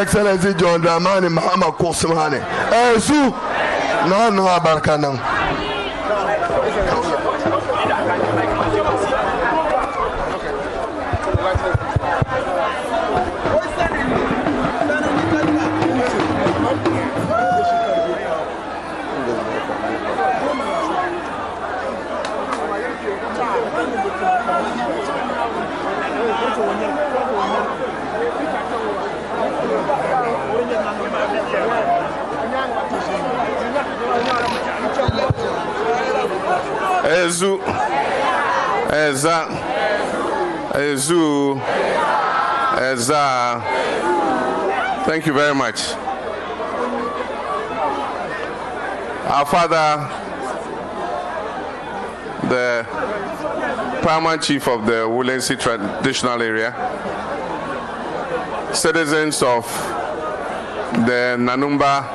Excellency John Dramani Mahama Kosimane. Ezu no abarkanam. Eza. Thank you very much. Our father, the paramount chief of the Wulensi traditional area, citizens of the Nanumba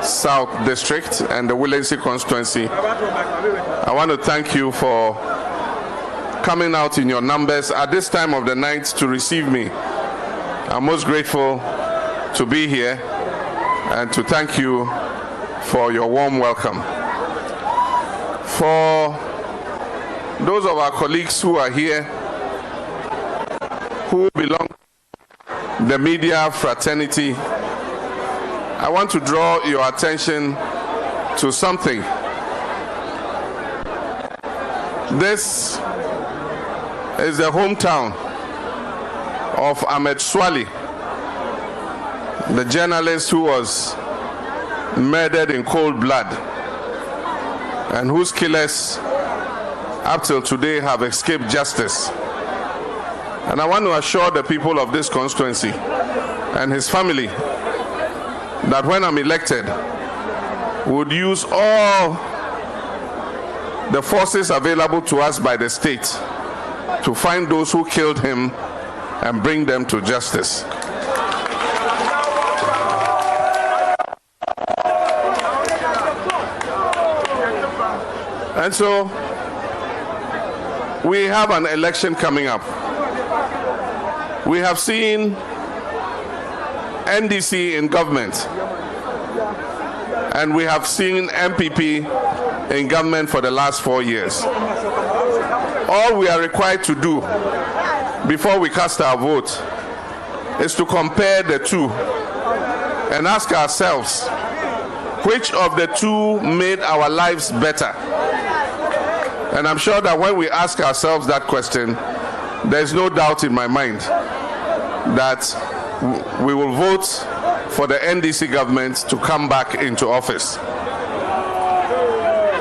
South District and the Wulensi constituency, I want to thank you for coming out in your numbers at this time of the night to receive me. I'm most grateful to be here and to thank you for your warm welcome. For those of our colleagues who are here who belong to the media fraternity, I want to draw your attention to something. This is the hometown of Ahmed Swali, the journalist who was murdered in cold blood and whose killers up till today have escaped justice. And I want to assure the people of this constituency and his family that when I'm elected, would use all the forces available to us by the state to find those who killed him and bring them to justice. And so we have an election coming up. We have seen NDC in government, and we have seen MPP in government for the last 4 years. All we are required to do before we cast our vote is to compare the two and ask ourselves which of the two made our lives better. And I'm sure that when we ask ourselves that question, there's no doubt in my mind that we will vote for the NDC government to come back into office.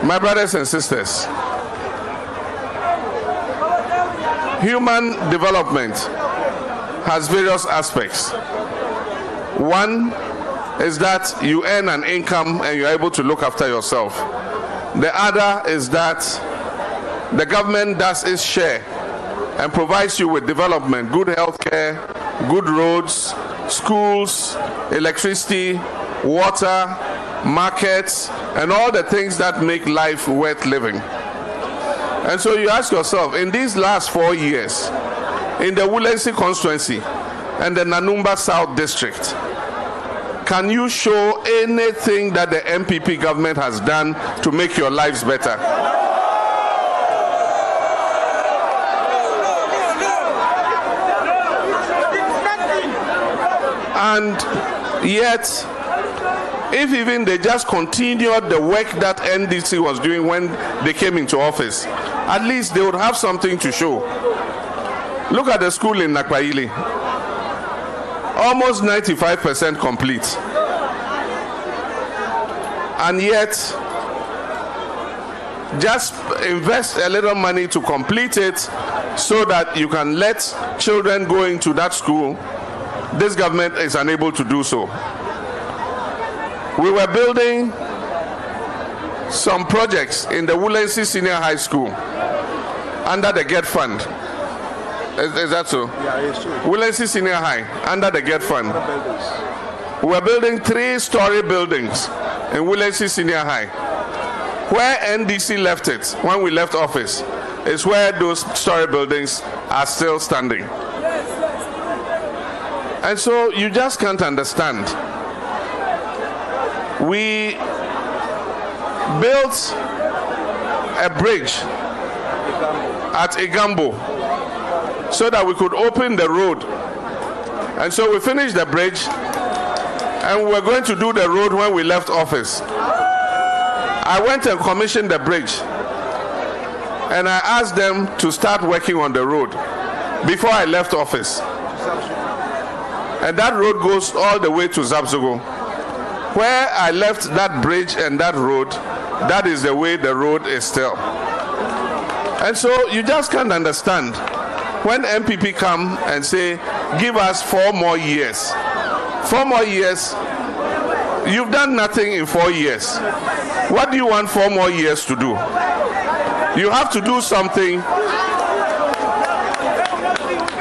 My brothers and sisters, human development has various aspects. One is that you earn an income and you're able to look after yourself. The other is that the government does its share and provides you with development, good health care, good roads, schools, electricity, water, markets, and all the things that make life worth living. And so you ask yourself, in these last 4 years, in the Wulensi constituency and the Nanumba South District, can you show anything that the MPP government has done to make your lives better? And yet, if even they just continued the work that NDC was doing when they came into office, at least they would have something to show. Look at the school in Nakwaili. Almost 95% complete. And yet, just invest a little money to complete it so that you can let children go into that school. This government is unable to do so. We were building some projects in the Wulensi Senior High School under the GET Fund. Is that so? Yeah, it's true. Wulensi Senior High, under the GET Fund. We were building 3-story buildings in Wulensi Senior High. Where NDC left it, when we left office, is where those story buildings are still standing. And so you just can't understand. We built a bridge at Igambo so that we could open the road. And so we finished the bridge, and we were going to do the road when we left office. I went and commissioned the bridge, and I asked them to start working on the road before I left office. And that road goes all the way to Zabzogo. Where I left that bridge and that road, that is the way the road is still. And so you just can't understand when MPP come and say, give us 4 more years. 4 more years, you've done nothing in 4 years. What do you want 4 more years to do? You have to do something.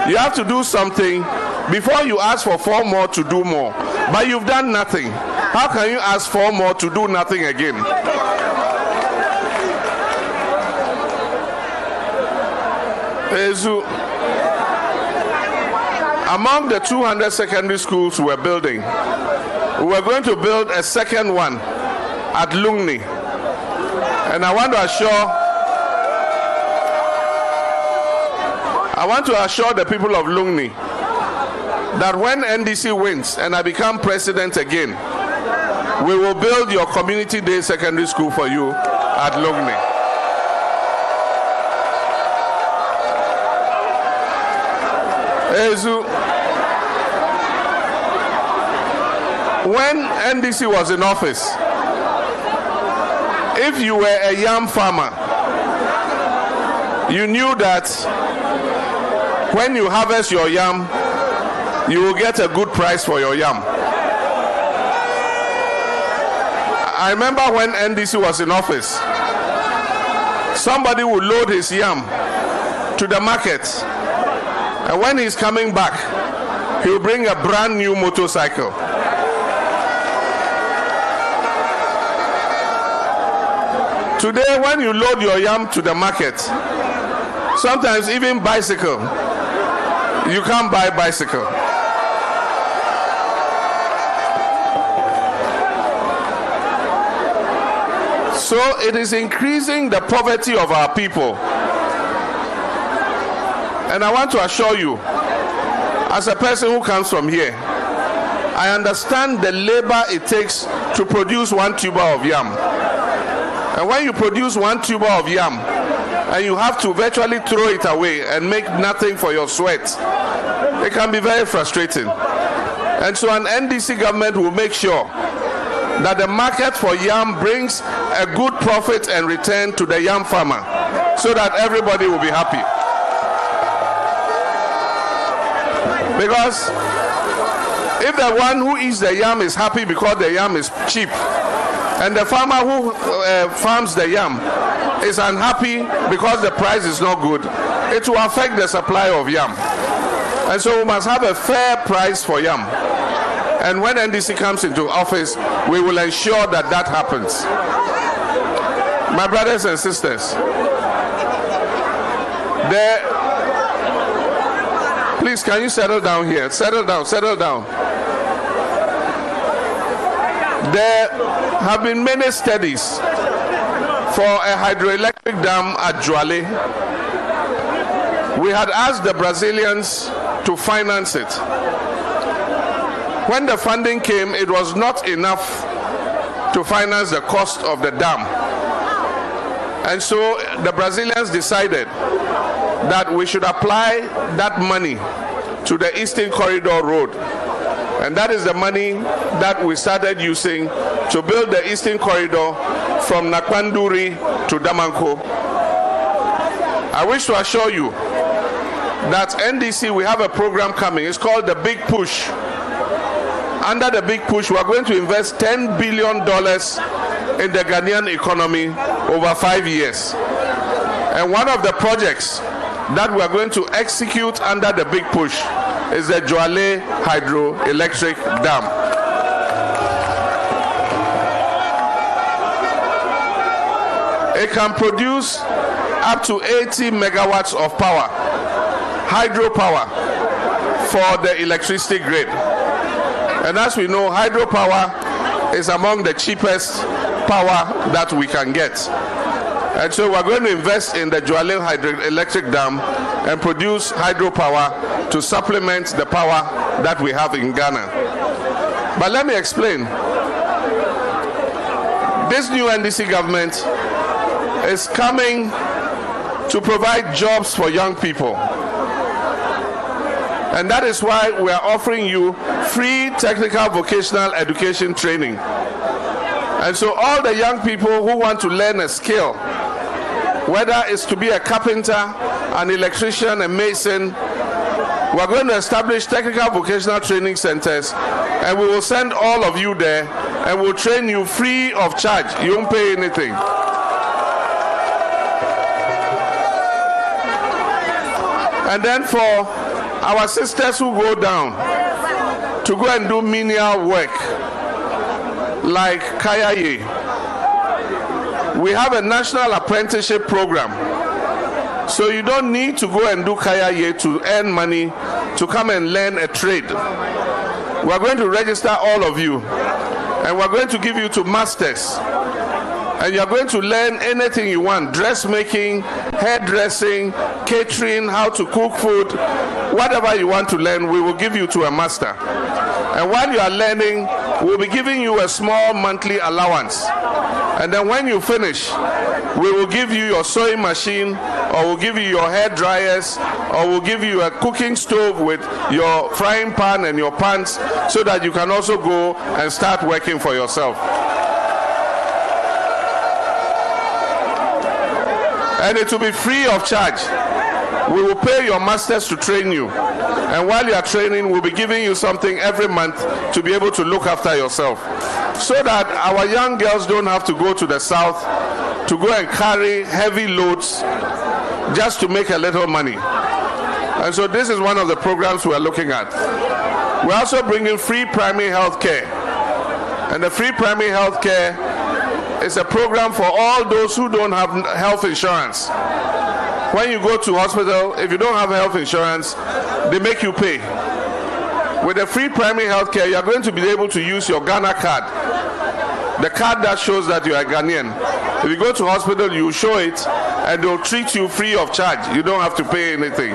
You have to do something before you ask for 4 more to do more. But you've done nothing. How can you ask 4 more to do nothing again? Among the 200 secondary schools we're building, we're going to build a second one at Lungni. And I want to assure the people of Lungni that when NDC wins and I become president again, we will build your community day secondary school for you at Lungni. When NDC was in office, if you were a yam farmer, you knew that when you harvest your yam, you will get a good price for your yam. I remember when NDC was in office, somebody would load his yam to the market, and when he's coming back, he'll bring a brand new motorcycle. Today, when you load your yam to the market, sometimes even bicycle, you can't buy bicycle. So it is increasing the poverty of our people. And I want to assure you, as a person who comes from here, I understand the labor it takes to produce 1 tuber of yam. And when you produce 1 tuber of yam, and you have to virtually throw it away and make nothing for your sweat, it can be very frustrating. And so an NDC government will make sure that the market for yam brings a good profit and return to the yam farmer, so that everybody will be happy. Because if the one who eats the yam is happy because the yam is cheap, and the farmer who farms the yam is unhappy because the price is not good, it will affect the supply of yam. And so we must have a fair price for yam. And when NDC comes into office, we will ensure that that happens. My brothers and sisters, please, can you settle down here? Settle down, settle down. There have been many studies for a hydroelectric dam at Juale. We had asked the Brazilians to finance it. When the funding came, it was not enough to finance the cost of the dam. And so the Brazilians decided that we should apply that money to the Eastern Corridor Road. And that is the money that we started using to build the Eastern Corridor from Nakwanduri to Damanko. I wish to assure you that NDC, we have a program coming. It's called the Big Push. Under the Big Push, we are going to invest $10 billion in the Ghanaian economy over 5 years. And one of the projects that we are going to execute under the Big Push is the Juale hydroelectric dam. It can produce up to 80 megawatts of power, hydropower, for the electricity grid. And as we know, hydropower is among the cheapest power that we can get. And so we're going to invest in the Jualin hydroelectric dam and produce hydropower to supplement the power that we have in Ghana. But let me explain. This new NDC government is coming to provide jobs for young people. And that is why we are offering you free technical vocational education training. And so all the young people who want to learn a skill, whether it's to be a carpenter, an electrician, a mason, we're going to establish technical vocational training centers, and we will send all of you there and we'll train you free of charge. You won't pay anything. And then for our sisters who go down to go and do menial work, like Kayaye, we have a national apprenticeship program. So you don't need to go and do Kayaye to earn money to come and learn a trade. We're going to register all of you, and we're going to give you to masters. And you're going to learn anything you want: dressmaking, hairdressing, catering, how to cook food. Whatever you want to learn, we will give you to a master. And while you are learning, we'll be giving you a small monthly allowance. And then when you finish, we will give you your sewing machine, or we'll give you your hair dryers, or we'll give you a cooking stove with your frying pan and your pans, so that you can also go and start working for yourself. And it will be free of charge. We will pay your masters to train you. And while you are training, we'll be giving you something every month to be able to look after yourself, so that our young girls don't have to go to the south to go and carry heavy loads just to make a little money. And so this is one of the programs we're looking at. We're also bringing free primary health care. And the free primary health care is a program for all those who don't have health insurance. When you go to hospital, if you don't have health insurance, they make you pay. With the free primary health care, you're going to be able to use your Ghana card, the card that shows that you are Ghanaian. If you go to hospital, you show it, and they'll treat you free of charge. You don't have to pay anything.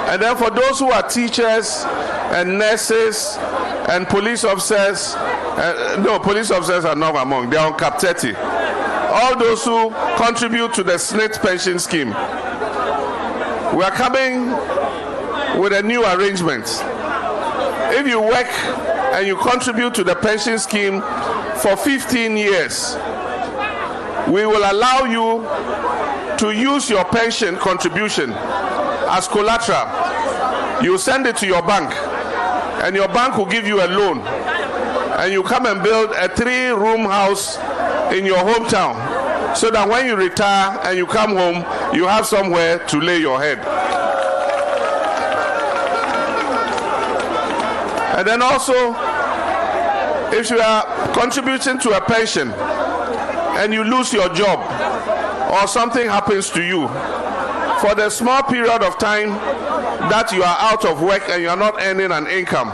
And then for those who are teachers and nurses and police officers, no, police officers are not among, they are on Cap 30. All those who contribute to the SNIT pension scheme, we are coming with a new arrangement. If you work and you contribute to the pension scheme for 15 years, we will allow you to use your pension contribution as collateral. You send it to your bank, and your bank will give you a loan, and you come and build a 3-room house in your hometown, so that when you retire and you come home, you have somewhere to lay your head. And then also, if you are contributing to a pension and you lose your job or something happens to you, for the small period of time that you are out of work and you are not earning an income,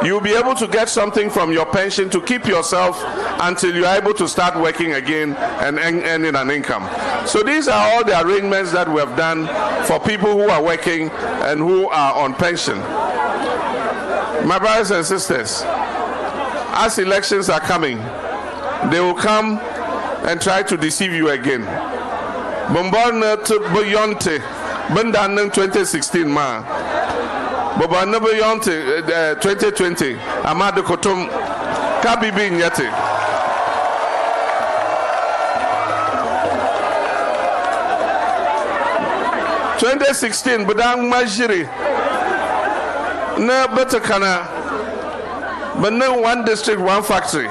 you'll be able to get something from your pension to keep yourself until you are able to start working again and earning an income. So these are all the arrangements that we have done for people who are working and who are on pension. My brothers and sisters, as elections are coming, they will come and try to deceive you again. Bombona to Boyonte, Bundan 2016 ma. Bobana Boyonte 2020, Amado Kotum, Kabibi Nyate. 2016, Budang Majiri. No better kana, but no one district, one factory.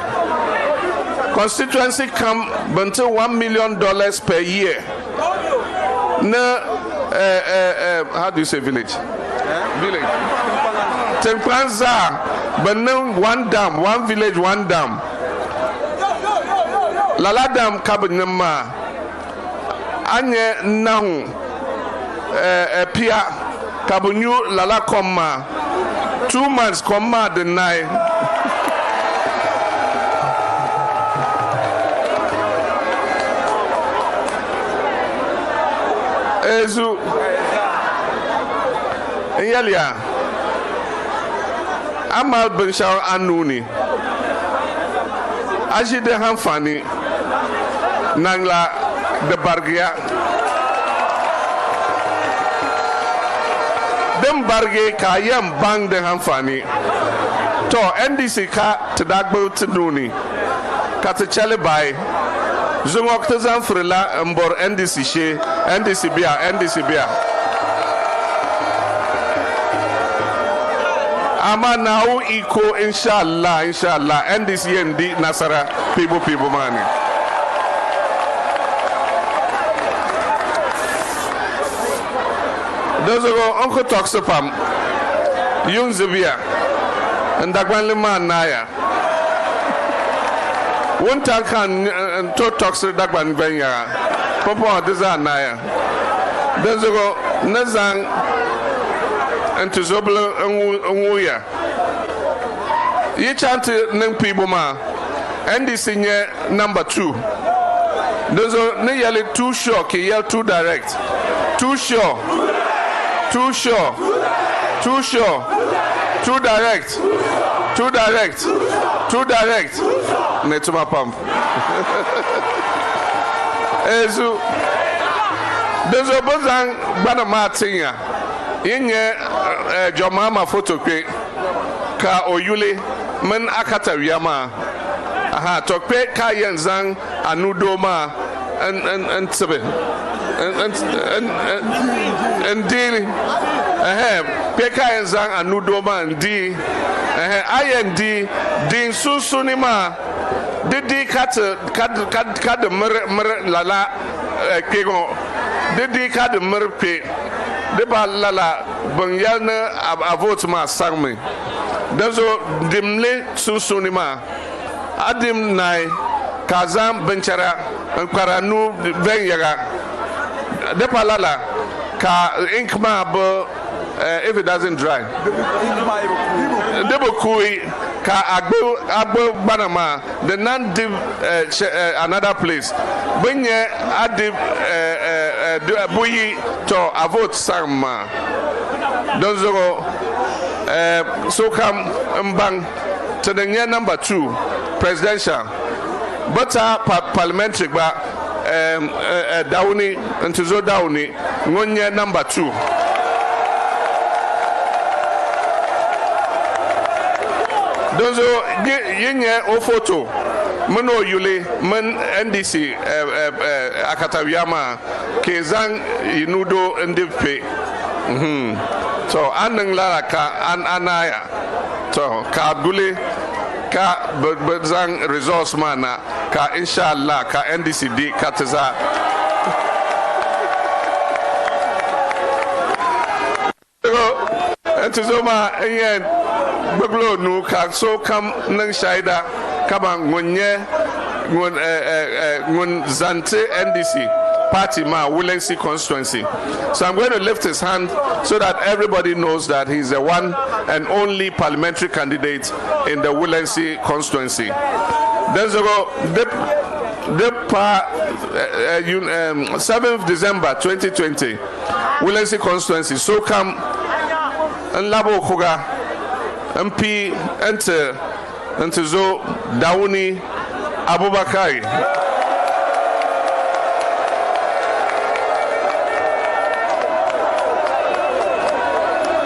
Constituency come until $1 million per year. No, how do you say village? Village. Tempanza, but no one dam, one village, one dam. Lala dam kabinama. Anye nahu. Pia Kabunyu Lala Koma 2 months Koma deny Ezu Yalia Amal Benshar Anuni Ajide Hanfani Nangla de Bargia Dem Barge Kayam Bang de Hanfani To NDC Ka Tadagbo Taduni Katachale Bay Zungok Tazan Frila Mbor NDC She NDC Bia Ama now equal inshallah NDC and Nasara people money. Those go Uncle talks to Pam Yung Zubia and Dagwan Liman Naya. One Tankan and two talks to Dagwan Benya. Papa Dizan Naya. Those go Nazang and to Zobla and Wuya. Ye chant Nang Piboma and the senior number 2. Those are nearly too sure, yell too direct. Too sure, too direct. Netuma pump. Ezu. Those are Bozang Banamatinga. In your mama photo ka oyule men akata wiyama aha tokpe ka yenzang anudoma and sebe and deal peka yenzang anudoma and di IND din susunima didi kat mer lala kego didi kat mer pe de ba lala bangyal na avot ma sangme dazo dimle susunima adim nai kazam benchara karanu benyaga de ba lala ka inkma bo if it doesn't dry de bokui ka agbo banama the nan div another place benye adib boyi to avot sama donzo so come mbang to the year number 2 presidential but parliamentary ba Downy and to zo Downy ngonye number 2 donzo yenye o photo meno yule men NDC akatawiyama kezang inudo ndip so anang la ka anaya so ka abdule ka bezang resource mana ka inshallah ka NDC di kataza entuzoma yen baglo nu ka so kam nang shaida kaba ngonye ngon zante NDC party ma Wulensi constituency. So I'm going to lift his hand so that everybody knows that he's the one and only parliamentary candidate in the Wulensi constituency. There's a 7th December 2020 Wulensi constituency. So come and Labo Koga MP enter zo Dawuni Abubakari.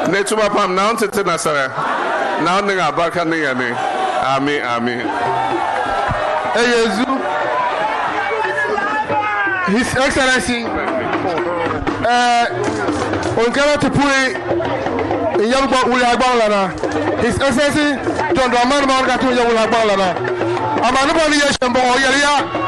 Netuma pam now to Nasara. Now ninga baka ninga ni. Ami. Eyezu. His Excellency. On cannot to put in Yampa Ulagbalana. His Excellency John Draman Margatu Yamulagbalana. Amanubali Yashambo Yalia.